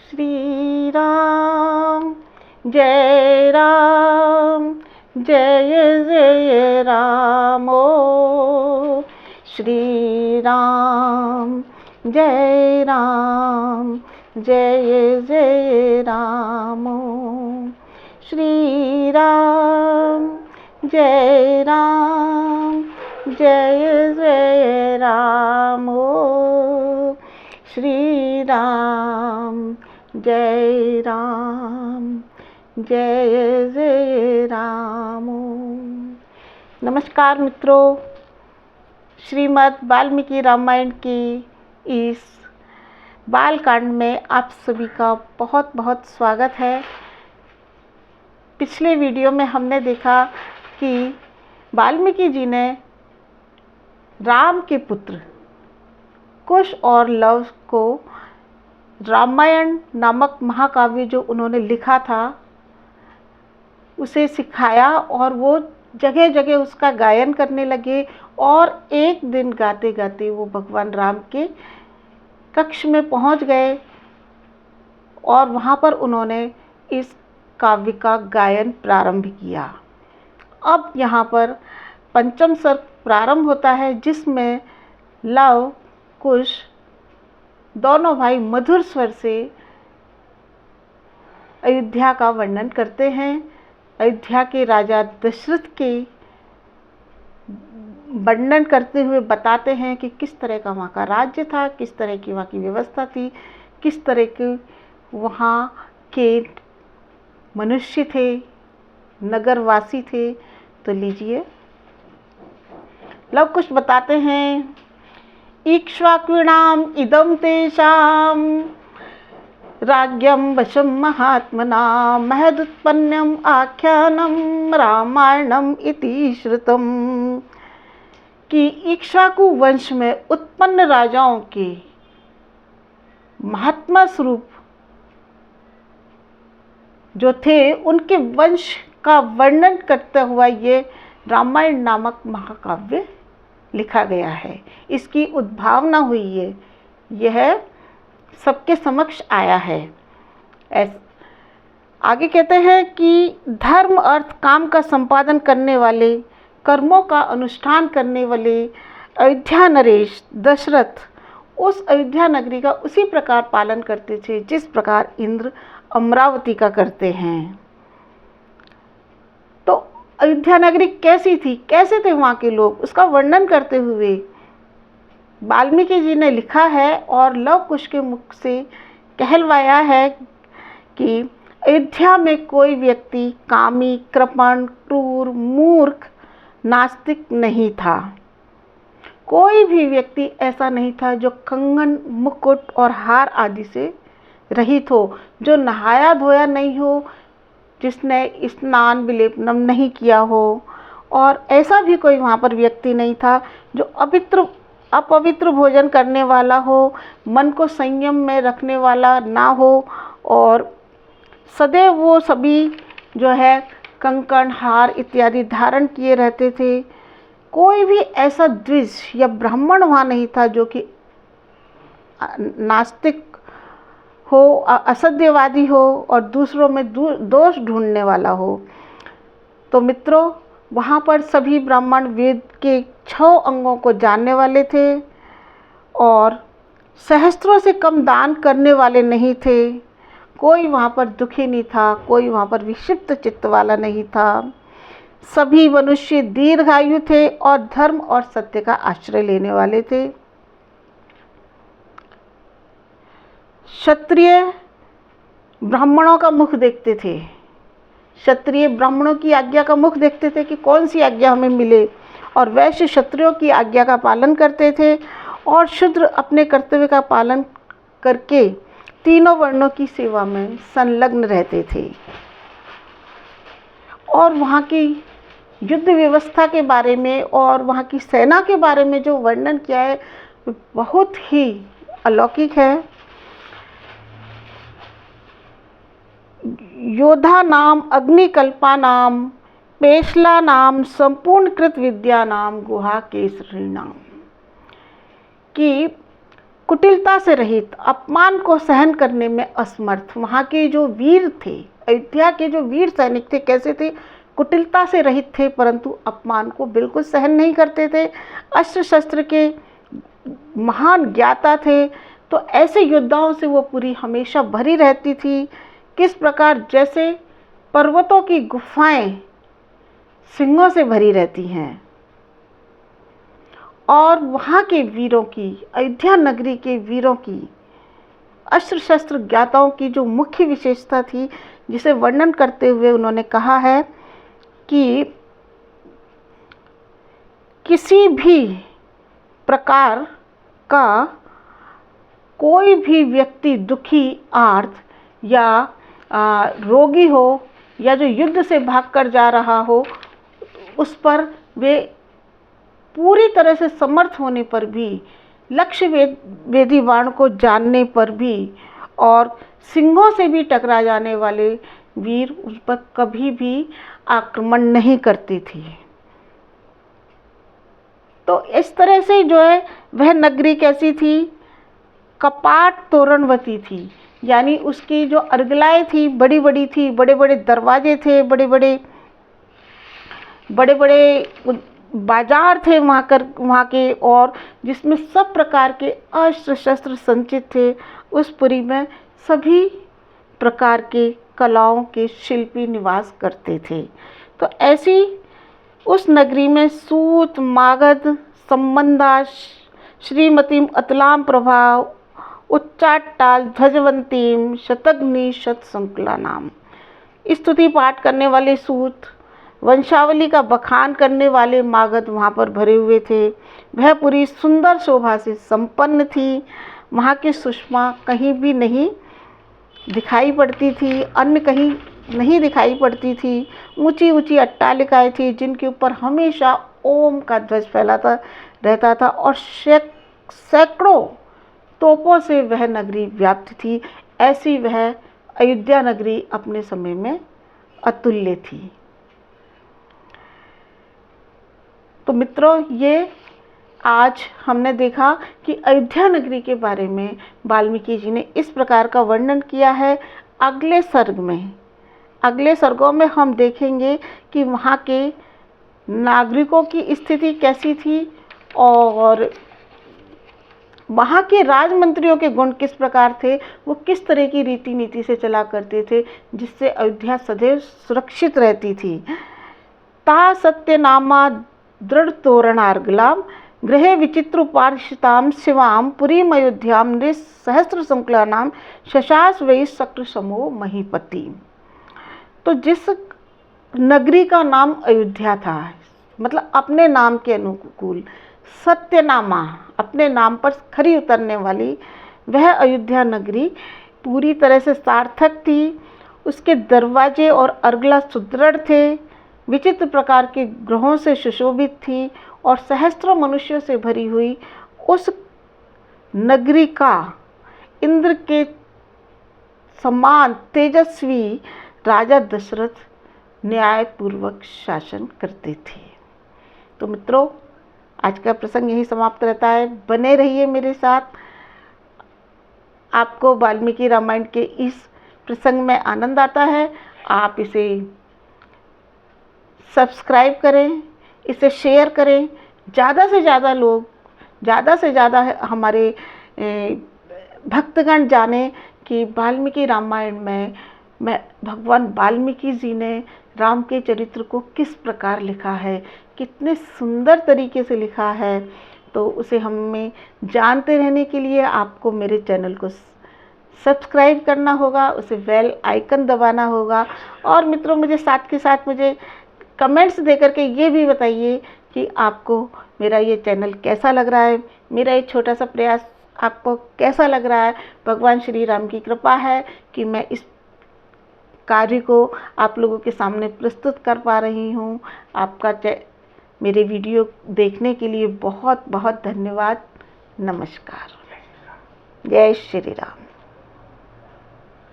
श्री राम जय राम जय जय राम ओ श्री राम जय जय राम ओ श्री राम जय जय राम ओ श्री राम जय जय राम। नमस्कार मित्रों, श्रीमद् वाल्मीकि रामायण की इस बालकांड में आप सभी का बहुत बहुत स्वागत है। पिछले वीडियो में हमने देखा कि वाल्मीकि जी ने राम के पुत्र कुश और लव को रामायण नामक महाकाव्य जो उन्होंने लिखा था उसे सिखाया और वो जगह जगह उसका गायन करने लगे। और एक दिन गाते गाते वो भगवान राम के कक्ष में पहुंच गए और वहाँ पर उन्होंने इस काव्य का गायन प्रारंभ किया। अब यहाँ पर पंचम सर्ग प्रारंभ होता है, जिसमें लव कुश दोनों भाई मधुर स्वर से अयोध्या का वर्णन करते हैं। अयोध्या के राजा दशरथ के वर्णन करते हुए बताते हैं कि किस तरह का वहाँ का राज्य था, किस तरह की वहाँ की व्यवस्था थी, किस तरह के वहाँ के मनुष्य थे, नगरवासी थे। तो लीजिए, लव कुश बताते हैं, इक्ष्वाकुणाम इदं तेषां राज्ञं वशं महात्मनां महदुत्पन्नम् आख्यानं रामायणम् इति श्रुतम्। कि इक्ष्वाकु वंश में उत्पन्न राजाओं के महात्मा स्वरूप जो थे, उनके वंश का वर्णन करता हुआ ये रामायण नामक महाकाव्य लिखा गया है। इसकी उद्भावना हुई है, यह सबके समक्ष आया है। आगे कहते हैं कि धर्म अर्थ काम का संपादन करने वाले, कर्मों का अनुष्ठान करने वाले अयोध्या नरेश दशरथ उस अयोध्या नगरी का उसी प्रकार पालन करते थे जिस प्रकार इंद्र अमरावती का करते हैं। तो अयोध्या नगरी कैसी थी, कैसे थे वहाँ के लोग, उसका वर्णन करते हुए वाल्मीकि जी ने लिखा है और लव कुश के मुख से कहलवाया है कि अयोध्या में कोई व्यक्ति कामी, कृपण, क्रूर, मूर्ख, नास्तिक नहीं था। कोई भी व्यक्ति ऐसा नहीं था जो कंगन, मुकुट और हार आदि से रहित हो, जो नहाया धोया नहीं हो, जिसने स्नान विलेपनम नहीं किया हो। और ऐसा भी कोई वहाँ पर व्यक्ति नहीं था जो अपवित्र भोजन करने वाला हो, मन को संयम में रखने वाला ना हो, और सदैव वो सभी जो है कंकण, हार इत्यादि धारण किए रहते थे। कोई भी ऐसा द्विज या ब्राह्मण वहाँ नहीं था जो कि नास्तिक हो, असत्यवादी हो और दूसरों में दोष ढूंढने वाला हो। तो मित्रों, वहाँ पर सभी ब्राह्मण वेद के 6 अंगों को जानने वाले थे और सहस्त्रों से कम दान करने वाले नहीं थे। कोई वहाँ पर दुखी नहीं था, कोई वहाँ पर विक्षिप्त चित्त वाला नहीं था। सभी मनुष्य दीर्घायु थे और धर्म और सत्य का आश्रय लेने वाले थे। क्षत्रिय ब्राह्मणों का मुख देखते थे, क्षत्रिय ब्राह्मणों की आज्ञा का मुख देखते थे कि कौन सी आज्ञा हमें मिले, और वैश्य क्षत्रियों की आज्ञा का पालन करते थे, और शूद्र अपने कर्तव्य का पालन करके तीनों वर्णों की सेवा में संलग्न रहते थे। और वहाँ की युद्ध व्यवस्था के बारे में और वहाँ की सेना के बारे में जो वर्णन किया है बहुत ही अलौकिक है। योधा नाम, अग्निकल्पा नाम, पेशला नाम, संपूर्ण कृत विद्या नाम, गुहा केसरी नाम। कि कुटिलता से रहित, अपमान को सहन करने में असमर्थ। वहाँ के जो वीर थे, अयोध्या के जो वीर सैनिक थे, कैसे थे? कुटिलता से रहित थे, परंतु अपमान को बिल्कुल सहन नहीं करते थे। अस्त्र शस्त्र के महान ज्ञाता थे। तो ऐसे योद्धाओं से वो पूरी हमेशा भरी रहती थी। किस प्रकार? जैसे पर्वतों की गुफाएं सिंहों से भरी रहती हैं। और वहाँ के वीरों की, अयोध्या नगरी के वीरों की, अस्त्र शस्त्र ज्ञाताओं की जो मुख्य विशेषता थी, जिसे वर्णन करते हुए उन्होंने कहा है कि किसी भी प्रकार का कोई भी व्यक्ति दुखी, आर्त या रोगी हो, या जो युद्ध से भागकर जा रहा हो, उस पर वे पूरी तरह से समर्थ होने पर भी, लक्ष्य वेदी बाण को जानने पर भी, और सिंहों से भी टकरा जाने वाले वीर उस पर कभी भी आक्रमण नहीं करती थी। तो इस तरह से जो है वह नगरी कैसी थी? कपाट तोरणवती थी, यानी उसकी जो अर्गलाएँ थी बड़ी बड़ी थी, बड़े बड़े दरवाजे थे, बड़े बड़े बाजार थे वहाँ के, और जिसमें सब प्रकार के अस्त्र शस्त्र संचित थे। उस पुरी में सभी प्रकार के कलाओं के शिल्पी निवास करते थे। तो ऐसी उस नगरी में सूत, मागध, संबंधा, श्रीमतीम, अतलाम प्रभा, उच्चाट्टाल, ध्वजवंतीम, शतग्नि, शतसंकुला नाम। स्तुति पाठ करने वाले सूत, वंशावली का बखान करने वाले मागध वहाँ पर भरे हुए थे। वह पूरी सुंदर शोभा से संपन्न थी। वहाँ की सुषमा कहीं भी नहीं दिखाई पड़ती थी, अन्य कहीं नहीं दिखाई पड़ती थी। ऊंची ऊंची अट्टालिकाएँ थी, जिनके ऊपर हमेशा ओम का ध्वज फैलाता रहता था, और सैकड़ों तोपों से वह नगरी व्याप्त थी। ऐसी वह अयोध्या नगरी अपने समय में अतुल्य थी। तो मित्रों, ये आज हमने देखा कि अयोध्या नगरी के बारे में वाल्मीकि जी ने इस प्रकार का वर्णन किया है। अगले सर्गों में हम देखेंगे कि वहाँ के नागरिकों की स्थिति कैसी थी, और वहाँ के राजमंत्रियों के गुण किस प्रकार थे, वो किस तरह की रीति नीति से चला करते थे, जिससे अयोध्या सदैव सुरक्षित रहती थी। ता सत्यनामा दृढ़ तोरणार्गलाम गृहे विचित्रोपार्षिताम शिवाम पुरीम अयोध्याम निसहस्र संकुलानाम शशास वै शक्र समो महीपति। तो जिस नगरी का नाम अयोध्या था, मतलब अपने नाम के अनुकूल, सत्यनामा, अपने नाम पर खरी उतरने वाली वह अयोध्या नगरी पूरी तरह से सार्थक थी। उसके दरवाजे और अर्गला सुदृढ़ थे, विचित्र प्रकार के ग्रहों से सुशोभित थी, और सहस्त्रों मनुष्यों से भरी हुई उस नगरी का इंद्र के समान तेजस्वी राजा दशरथ न्यायपूर्वक शासन करते थे। तो मित्रों, आज का प्रसंग यही समाप्त रहता है। बने रहिए मेरे साथ। आपको वाल्मीकि रामायण के इस प्रसंग में आनंद आता है, आप इसे सब्सक्राइब करें, इसे शेयर करें। ज़्यादा से ज़्यादा लोग, ज़्यादा से ज़्यादा हमारे भक्तगण जाने कि वाल्मीकि रामायण में भगवान वाल्मीकि जी ने राम के चरित्र को किस प्रकार लिखा है, कितने सुंदर तरीके से लिखा है। तो उसे हमें जानते रहने के लिए आपको मेरे चैनल को सब्सक्राइब करना होगा, उसे बेल आइकन दबाना होगा। और मित्रों, मुझे साथ के साथ मुझे कमेंट्स देकर के ये भी बताइए कि आपको मेरा ये चैनल कैसा लग रहा है, मेरा ये छोटा सा प्रयास आपको कैसा लग रहा है। भगवान श्री राम की कृपा है कि मैं इस कार्य को आप लोगों के सामने प्रस्तुत कर पा रही हूँ। आपका मेरे वीडियो देखने के लिए बहुत बहुत धन्यवाद। नमस्कार। जय श्री राम।